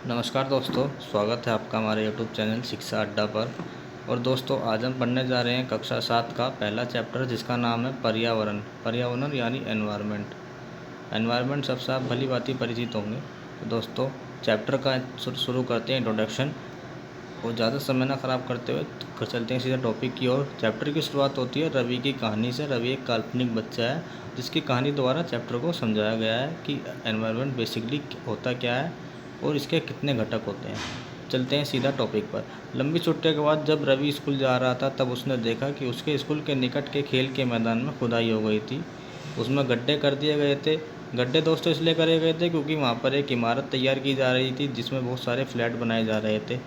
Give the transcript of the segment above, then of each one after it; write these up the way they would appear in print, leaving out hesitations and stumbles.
नमस्कार दोस्तों, स्वागत है आपका हमारे यूट्यूब चैनल शिक्षा अड्डा पर। और दोस्तों, आज हम पढ़ने जा रहे हैं कक्षा 7 का पहला चैप्टर, जिसका नाम है पर्यावरण। पर्यावरण यानी एनवायरनमेंट। एनवायरनमेंट सबसे आप भली भांति परिचित होंगे। तो दोस्तों, चैप्टर का शुरू करते हैं इंट्रोडक्शन। और ज़्यादा समय ना ख़राब करते हुए चलते हैं सीधा टॉपिक की ओर। चैप्टर की शुरुआत होती है रवि की कहानी से। रवि एक काल्पनिक बच्चा है जिसकी कहानी द्वारा चैप्टर को समझाया गया है कि एनवायरनमेंट बेसिकली होता क्या है और इसके कितने घटक होते हैं। चलते हैं सीधा टॉपिक पर। लंबी छुट्टियों के बाद जब रवि स्कूल जा रहा था, तब उसने देखा कि उसके स्कूल के निकट के खेल के मैदान में खुदाई हो गई थी। उसमें गड्ढे कर दिए गए थे। गड्ढे दोस्तों इसलिए करे गए थे क्योंकि वहाँ पर एक इमारत तैयार की जा रही थी जिसमें बहुत सारे फ्लैट बनाए जा रहे थे।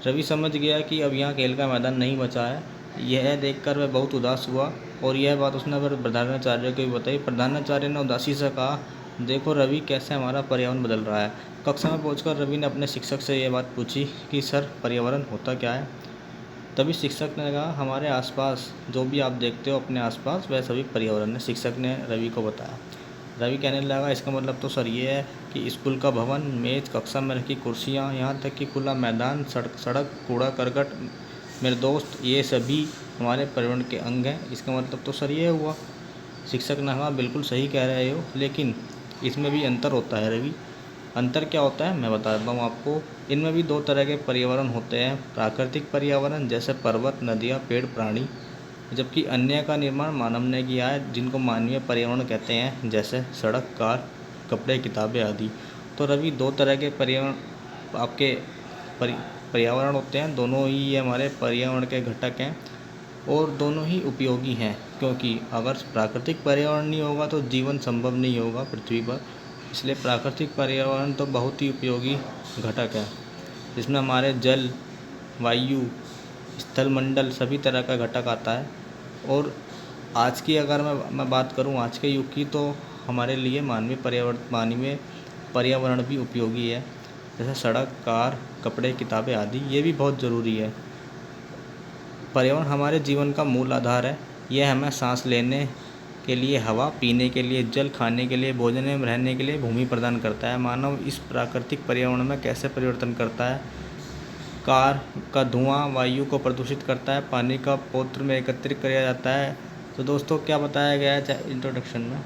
रवि समझ गया कि अब यहाँ खेल का मैदान नहीं बचा है। यह देखकर वह बहुत उदास हुआ और यह बात उसने फिर प्रधानाचार्य को भी बताई। प्रधानाचार्य ने उदासी से कहा, देखो रवि, कैसे हमारा पर्यावरण बदल रहा है। कक्षा में पहुंचकर रवि ने अपने शिक्षक से यह बात पूछी कि सर, पर्यावरण होता क्या है। तभी शिक्षक ने कहा, हमारे आसपास जो भी आप देखते हो अपने आसपास, वह सभी पर्यावरण है। शिक्षक ने रवि को बताया। रवि कहने लगा, इसका मतलब तो सर ये है कि स्कूल का भवन, मेज, कक्षा में रखी कुर्सियाँ, यहाँ तक कि खुला मैदान, सड़क, कूड़ा करकट, मेरे दोस्त, ये सभी हमारे पर्यावरण के अंग हैं। इसका मतलब तो सर ये हुआ। शिक्षक ने कहा, बिल्कुल सही कह रहे हो, लेकिन इसमें भी अंतर होता है रवि। अंतर क्या होता है मैं बताता हूँ आपको। इनमें भी दो तरह के पर्यावरण होते हैं। प्राकृतिक पर्यावरण जैसे पर्वत, नदियाँ, पेड़, प्राणी, जबकि अन्य का निर्माण मानव ने किया है जिनको मानवीय पर्यावरण कहते हैं, जैसे सड़क, कार, कपड़े, किताबें आदि। तो रवि, दो तरह के पर्यावरण आपके पर्यावरण होते हैं। दोनों ही ये हमारे पर्यावरण के घटक हैं और दोनों ही उपयोगी हैं, क्योंकि अगर प्राकृतिक पर्यावरण नहीं होगा तो जीवन संभव नहीं होगा पृथ्वी पर। इसलिए प्राकृतिक पर्यावरण तो बहुत ही उपयोगी घटक है, जिसमें हमारे जल, वायु, स्थलमंडल सभी तरह का घटक आता है। और आज की अगर मैं बात करूं आज के युग की, तो हमारे लिए मानवीय पर्यावरण भी उपयोगी है। जैसे सड़क, कार, कपड़े, किताबें आदि, ये भी बहुत ज़रूरी है। पर्यावरण हमारे जीवन का मूल आधार है। यह हमें सांस लेने के लिए हवा, पीने के लिए जल, खाने के लिए भोजन एवं रहने के लिए भूमि प्रदान करता है। मानव इस प्राकृतिक पर्यावरण में कैसे परिवर्तन करता है। कार का धुआं वायु को प्रदूषित करता है, पानी का पौत्र में एकत्रित किया जाता है। तो दोस्तों, क्या बताया गया है इंट्रोडक्शन में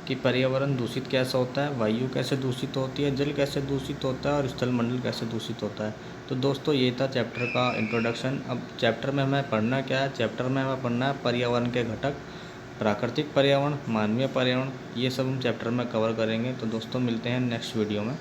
कि पर्यावरण दूषित कैसे होता है, वायु कैसे दूषित होती है, जल कैसे दूषित होता है और स्थलमंडल कैसे दूषित होता है। तो दोस्तों, ये था चैप्टर का इंट्रोडक्शन। अब चैप्टर में हमें पढ़ना क्या है। चैप्टर में हमें पढ़ना है पर्यावरण के घटक, प्राकृतिक पर्यावरण, मानवीय पर्यावरण, ये सब हम चैप्टर में कवर करेंगे। तो दोस्तों, मिलते हैं नेक्स्ट वीडियो में।